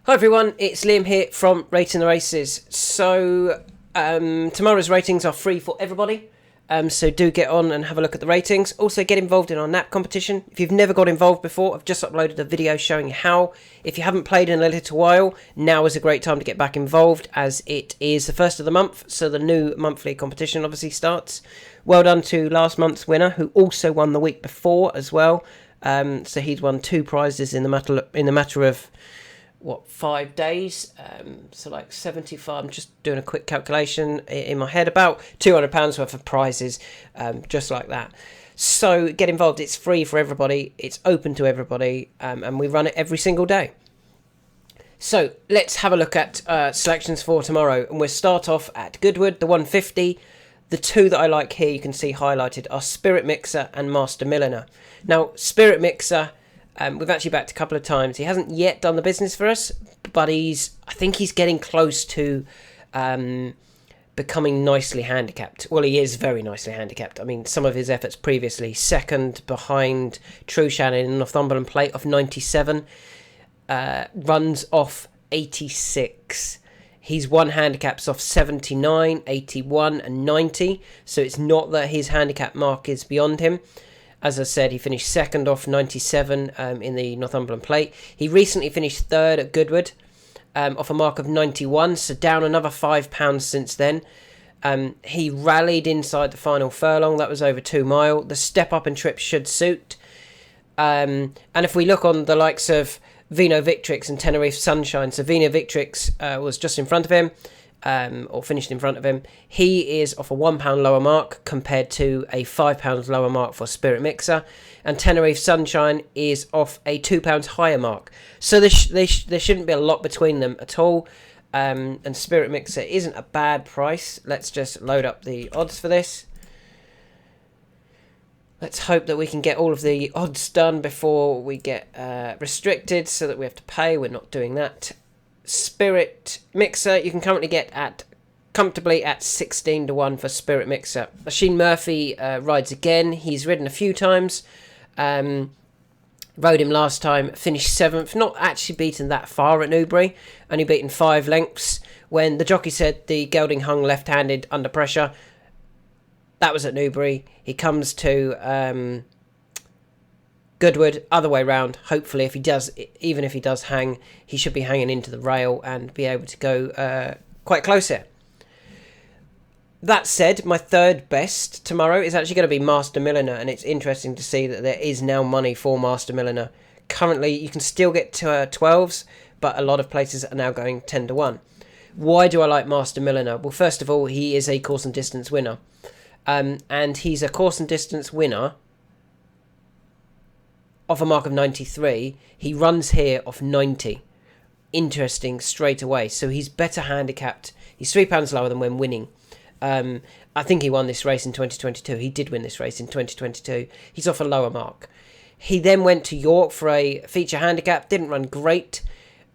Hi everyone, it's Liam here from Rating the Races. So tomorrow's ratings are free for everybody, so do get on and have a look at the ratings. Also get involved in our nap competition. If you've never got involved before, I've just uploaded a video showing you how. If you haven't played in a little while, now is a great time to get back involved, as it is the first of the month, so the new monthly competition obviously starts. Well done to last month's winner, who also won the week before as well. So he's won 2 prizes in the matter of 5 days, so like 75. I'm just doing a quick calculation in my head, about £200 worth of prizes, just like that. So get involved. It's free for everybody, it's open to everybody, and we run it every single day. So let's have a look at selections for tomorrow, and we'll start off at Goodwood, the 150. The 2 that I like here, you can see highlighted, are Spirit Mixer and Master Milliner. Now Spirit Mixer, we've actually backed a couple of times. He hasn't yet done the business for us, but I think he's getting close to becoming nicely handicapped. Well, he is very nicely handicapped. I mean, some of his efforts previously, second behind True Shannon in Northumberland Plate off 97, runs off 86. He's won handicaps off 79, 81 and 90, so it's not that his handicap mark is beyond him. As I said, he finished second off 97 in the Northumberland Plate. He recently finished third at Goodwood off a mark of 91, so down another £5 since then. He rallied inside the final furlong. That was over 2 mile. The step up and trip should suit. And if we look on the likes of Vino Victrix and Tenerife Sunshine, so Vino Victrix was just in front of him, or finished in front of him. He is off a £1 lower mark compared to a £5 lower mark for Spirit Mixer, and Tenerife Sunshine is off a £2 higher mark. So there shouldn't be a lot between them at all, and Spirit Mixer isn't a bad price. Let's just load up the odds for this. Let's hope that we can get all of the odds done before we get restricted, so that we have to pay. We're not doing that. Spirit Mixer you can currently get comfortably at 16 to 1 for Spirit Mixer. Machine Murphy rides again. He's ridden a few times. Rode him last time, finished 7th. Not actually beaten that far at Newbury, only beaten 5 lengths. When the jockey said the gelding hung left-handed under pressure, that was at Newbury. He comes to Goodwood, other way round. Hopefully, if he does, even if he does hang, he should be hanging into the rail and be able to go quite close here. That said, my third best tomorrow is actually going to be Master Milliner, and it's interesting to see that there is now money for Master Milliner. Currently, you can still get to 12s, but a lot of places are now going 10 to 1. Why do I like Master Milliner? Well, first of all, he is a course and distance winner, and he's a course and distance winner off a mark of 93. He runs here off 90. Interesting straight away. So he's better handicapped. He's £3 lower than when winning. I think he won this race in 2022. He did win this race in 2022. He's off a lower mark. He then went to York for a feature handicap. Didn't run great.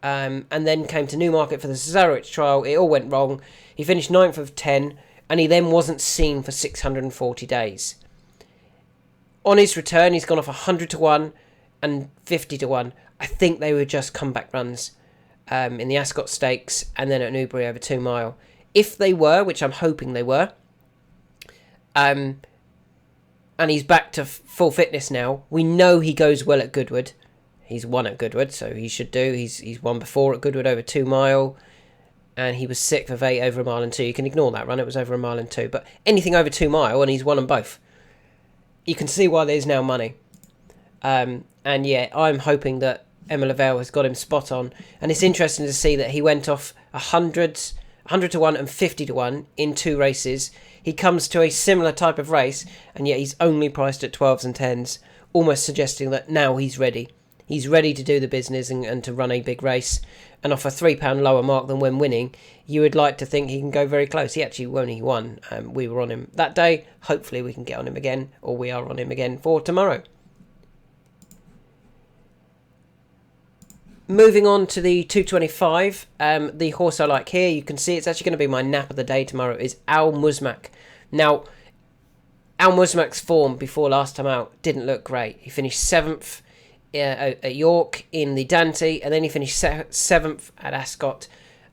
And then came to Newmarket for the Cesarewitz trial. It all went wrong. He finished 9th of 10. And he then wasn't seen for 640 days. On his return, he's gone off 100 to 1 and 50 to 1. I think they were just comeback runs in the Ascot Stakes and then at Newbury over 2 mile. If they were, which I'm hoping they were, and he's back to full fitness now, we know he goes well at Goodwood. He's won at Goodwood, so he should do. He's won before at Goodwood over 2 mile, and he was 6th of 8 over 1 mile and 2. You can ignore that run, it was over 1 mile and 2. But anything over 2 mile, and he's won them both. You can see why there's now money. And yeah, I'm hoping that Emma Lavelle has got him spot on. And it's interesting to see that he went off 100 to 1 and 50 to 1 in 2 races. He comes to a similar type of race, and yet he's only priced at 12s and 10s, almost suggesting that now he's ready. He's ready to do the business and to run a big race. And off a £3 lower mark than when winning, you would like to think he can go very close. He actually only won. We were on him that day. Hopefully we can get on him again, or we are on him again for tomorrow. Moving on to the 225, the horse I like here, you can see it's actually going to be my nap of the day tomorrow, is Al Musmak. Now, Al Musmak's form before last time out didn't look great. He finished 7th at York in the Dante, and then he finished 7th at Ascot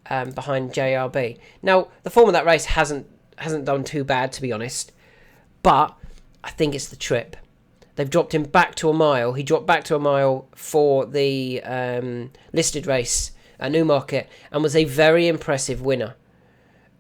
behind JRB. Now, the form of that race hasn't done too bad, to be honest, but I think it's the trip. They've dropped him back to a mile. He dropped back to a mile for the listed race at Newmarket and was a very impressive winner.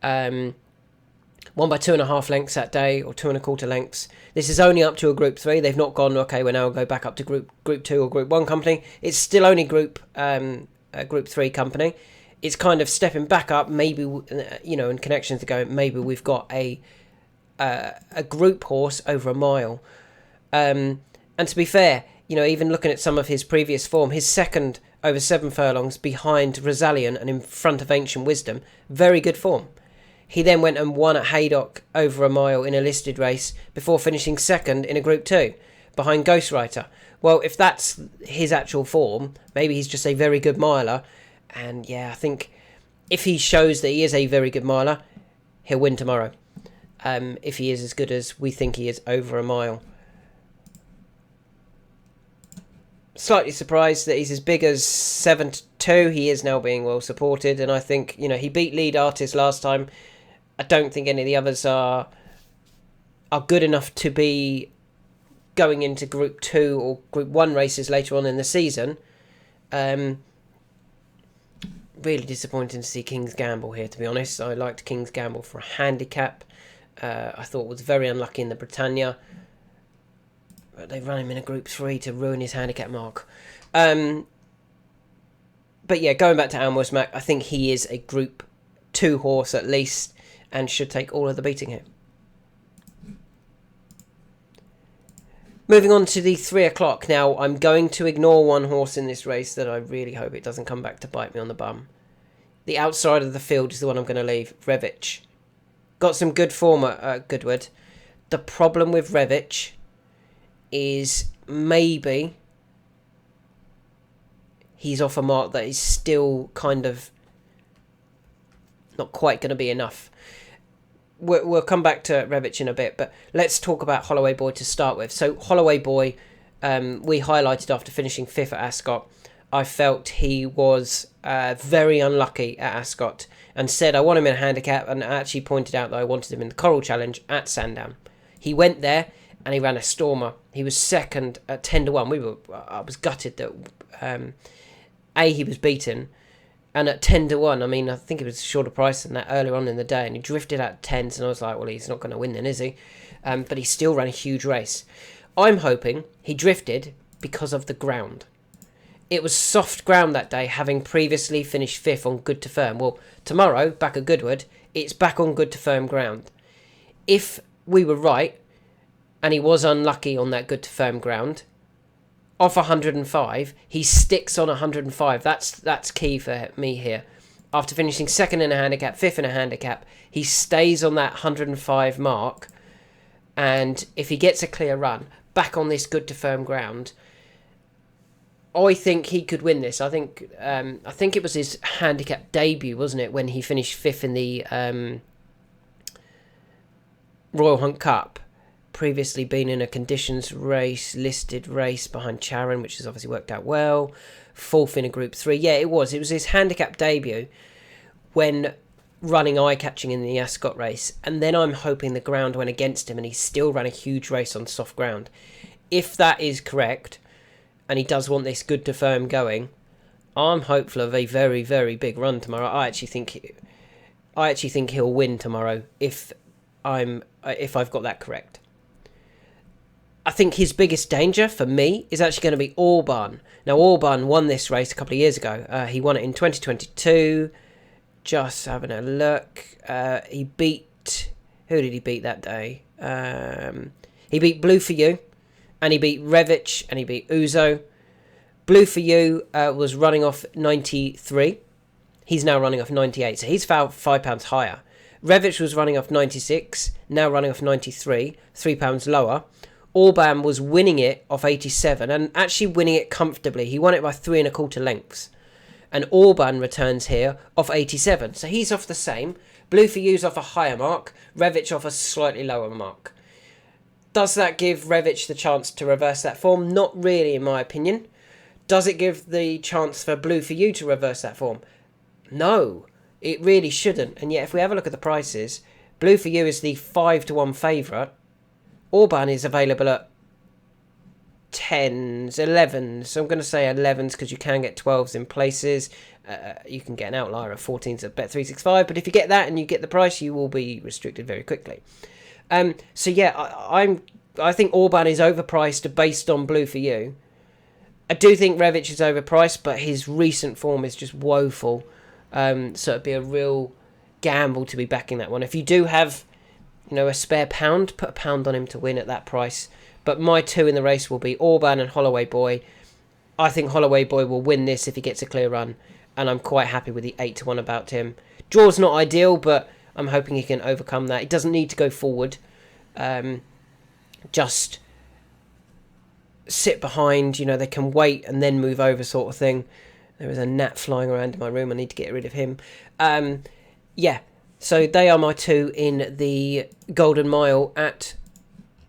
Won by 2.5 lengths that day, or 2.25 lengths. This is only up to a Group 3. They've not gone, okay, we'll now go back up to Group 2 or Group 1 company. It's still only Group 3 company. It's kind of stepping back up, maybe, in connections to go, maybe we've got a group horse over a mile. And to be fair, even looking at some of his previous form, his second over 7 furlongs behind Rosallion and in front of Ancient Wisdom, very good form. He then went and won at Haydock over a mile in a listed race before finishing second in a Group 2 behind Ghostwriter. Well, if that's his actual form, maybe he's just a very good miler. And yeah, I think if he shows that he is a very good miler, he'll win tomorrow. If he is as good as we think he is over a mile. Slightly surprised that he's as big as 7-2. He is now being well supported, and I think he beat Lead Artist last time. I don't think any of the others are good enough to be going into Group 2 or Group 1 races later on in the season. Really disappointing to see King's Gamble here, to be honest. I liked King's Gamble for a handicap. I thought was very unlucky in the Britannia. But they run him in a Group 3 to ruin his handicap mark. But yeah, going back to Amherst Mac, I think he is a Group 2 horse at least and should take all of the beating here. Moving on to the 3 o'clock. Now, I'm going to ignore one horse in this race that I really hope it doesn't come back to bite me on the bum. The outside of the field is the one I'm going to leave, Revich. Got some good form at Goodwood. The problem with Revich is maybe he's off a mark that is still kind of not quite going to be enough. We'll come back to Revich in a bit, but let's talk about Holloway Boy to start with. So Holloway Boy, we highlighted after finishing 5th at Ascot. I felt he was very unlucky at Ascot and said I want him in a handicap, and actually pointed out that I wanted him in the Coral Challenge at Sandown. He went there and he ran a stormer. He was second at 10-1. I was gutted that he was beaten, and at 10-1, I mean, I think it was a shorter price than that earlier on in the day, and he drifted at 10s, and I was like, well, he's not going to win then, is he? But he still ran a huge race. I'm hoping he drifted because of the ground. It was soft ground that day, having previously finished 5th on good to firm. Well, tomorrow, back at Goodwood, it's back on good to firm ground. If we were right, and he was unlucky on that good to firm ground, off 105, he sticks on 105. That's key for me here. After finishing 2nd in a handicap, 5th in a handicap, he stays on that 105 mark, and if he gets a clear run back on this good to firm ground, I think he could win this. I think it was his handicap debut, wasn't it, when he finished 5th in the Royal Hunt Cup. Previously been in a conditions race, listed race behind Charon, which has obviously worked out well. 4th in a Group 3. Yeah, it was his handicap debut when running eye-catching in the Ascot race. And then I'm hoping the ground went against him and he still ran a huge race on soft ground. If that is correct, and he does want this good to firm going, I'm hopeful of a very, very big run tomorrow. I actually think he'll win tomorrow if I've got that correct. I think his biggest danger for me is actually going to be Orban. Now, Orban won this race a couple of years ago. He won it in 2022. Just having a look. He beat... Who did he beat that day? He beat Blue For You, and he beat Revich, and he beat Uzo. Blue For You was running off 93. He's now running off 98, so he's £5 higher. Revich was running off 96, now running off 93, £3 lower. Orban was winning it off 87 and actually winning it comfortably. He won it by 3.25 lengths. And Orban returns here off 87. So he's off the same. Blue For You's off a higher mark. Revich off a slightly lower mark. Does that give Revich the chance to reverse that form? Not really, in my opinion. Does it give the chance for Blue for You to reverse that form? No, it really shouldn't. And yet, if we have a look at the prices, Blue for You is the 5-1 favourite. Orban is available at 10s, 11s. So I'm going to say 11s because you can get 12s in places. You can get an outlier of 14s at Bet365. But if you get that and you get the price, you will be restricted very quickly. So yeah, I think Orban is overpriced based on Blue for You. I do think Revic is overpriced, but his recent form is just woeful. So it'd be a real gamble to be backing that one. If you do have, a spare pound, put a pound on him to win at that price. But my 2 in the race will be Orban and Holloway Boy. I think Holloway Boy will win this if he gets a clear run, and I'm quite happy with the 8-1 about him. Draw's not ideal, but I'm hoping he can overcome that. He doesn't need to go forward. Just sit behind, they can wait and then move over sort of thing. There is a gnat flying around in my room. I need to get rid of him. Yeah, so they are my 2 in the Golden Mile at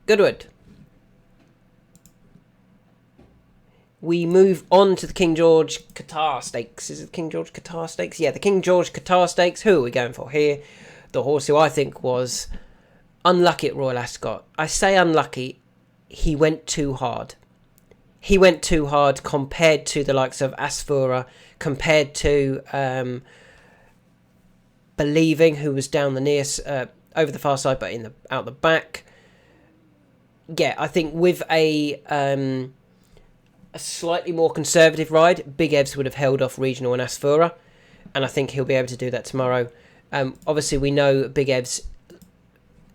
Goodwood. We move on to the King George Qatar Stakes. Is it the King George Qatar Stakes? Yeah, the King George Qatar Stakes. Who are we going for here? The horse who I think was unlucky at Royal Ascot. I say unlucky. He went too hard. He went too hard compared to the likes of Asfoora, compared to Believing, who was down the near, over the far side, but out the back. Yeah, I think with a slightly more conservative ride, Big Evs would have held off Regional and Asfoora, and I think he'll be able to do that tomorrow. Obviously, we know Big Evs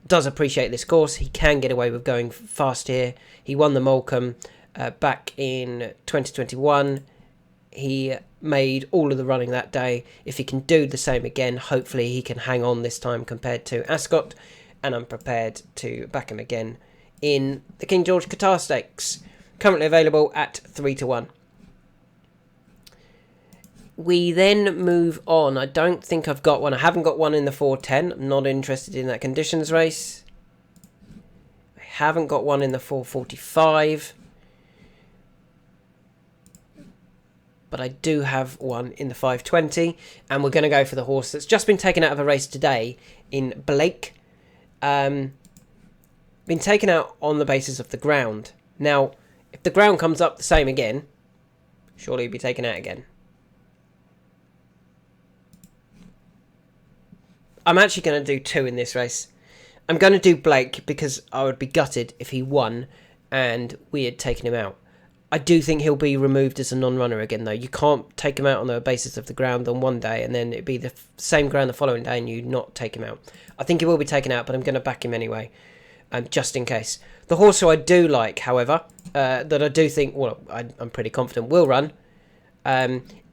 does appreciate this course. He can get away with going fast here. He won the Molecombe back in 2021. He made all of the running that day. If he can do the same again, hopefully he can hang on this time compared to Ascot, and I'm prepared to back him again in the King George Qatar Stakes. Currently available at 3-1. We then move on. I don't think I've got one. I haven't got one in the 410. I'm not interested in that conditions race. I haven't got one in the 445. But I do have one in the 520. And we're going to go for the horse that's just been taken out of a race today in Blake. Been taken out on the basis of the ground. Now, if the ground comes up the same again, surely he'll be taken out again. I'm actually going to do 2 in this race. I'm going to do Blake because I would be gutted if he won and we had taken him out. I do think he'll be removed as a non-runner again, though. You can't take him out on the basis of the ground on one day and then it'd be the same ground the following day and you not take him out. I think he will be taken out, but I'm going to back him anyway, just in case. The horse who I do like, however, that I do think, well, I'm pretty confident will run,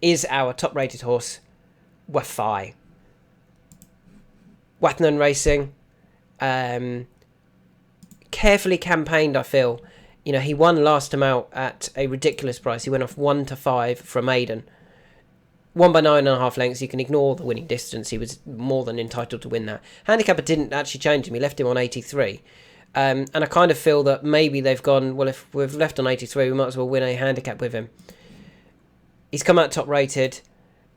is our top-rated horse, Wafai. Wathnan Racing, carefully campaigned, I feel. He won last time out at a ridiculous price. He went off 1-5 from Maiden. Won by 9.5 lengths. You can ignore the winning distance. He was more than entitled to win that. Handicapper didn't actually change him. He left him on 83. And I kind of feel that maybe they've gone, well, if we've left on 83, we might as well win a handicap with him. He's come out top rated.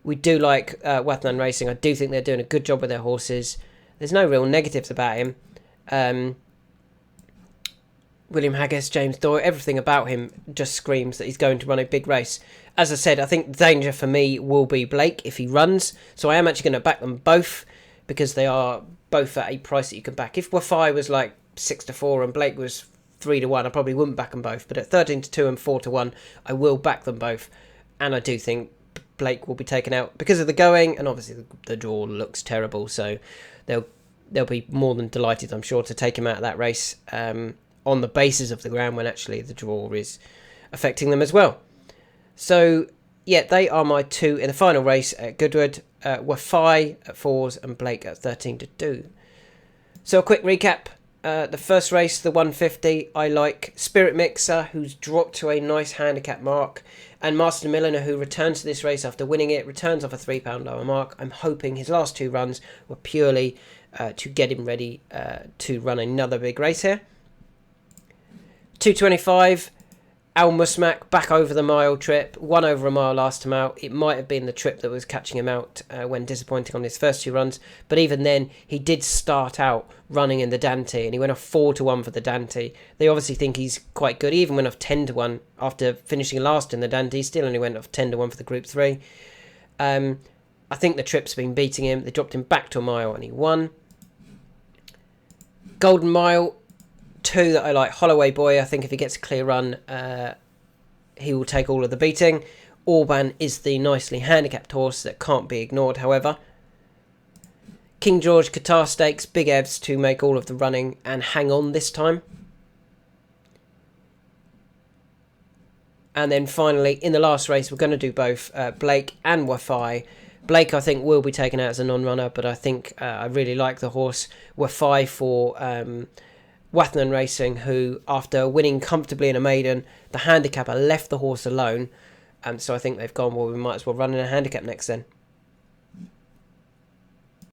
We do like Wathnan Racing. I do think they're doing a good job with their horses. There's no real negatives about him. William Haggas, James Doyle, everything about him just screams that he's going to run a big race. As I said, I think the danger for me will be Blake if he runs. So I am actually going to back them both because they are both at a price that you can back. If Wafai was like 6-4 and Blake was 3-1, I probably wouldn't back them both. But at 13-2 and 4-1, I will back them both. And I do think Blake will be taken out because of the going, and obviously the draw looks terrible. So they'll be more than delighted, I'm sure, to take him out of that race. On the basis of the ground when actually the draw is affecting them as well. So, yeah, they are my 2 in the final race at Goodwood. Wafai at 4s and Blake at 13-2. So a quick recap. The first race, the 150, I like Spirit Mixer, who's dropped to a nice handicap mark, and Master Milliner, who returns to this race after winning it, returns off a £3 lower mark. I'm hoping his last 2 runs were purely to get him ready to run another big race here. 225, Al Musmak back over the mile trip, won over a mile last time out. It might have been the trip that was catching him out when disappointing on his first 2 runs, but even then he did start out running in the Dante, and he went off 4-1 for the Dante. They obviously think he's quite good. He even went off 10-1 after finishing last in the Dante. He still only went off 10-1 for the Group 3. I think the trip's been beating him. They dropped him back to a mile and he won. Golden Mile, 2 that I like. Holloway Boy, I think if he gets a clear run, he will take all of the beating. Orban is the nicely handicapped horse that can't be ignored, however. King George Qatar Stakes, Big Evs to make all of the running and hang on this time. And then finally, in the last race, we're going to do both Blake and Wafai. Blake, I think, will be taken out as a non-runner, but I think I really like the horse. Wafai for Wathnan Racing, who, after winning comfortably in a maiden, the handicapper left the horse alone. So I think they've gone, well, we might as well run in a handicap next then.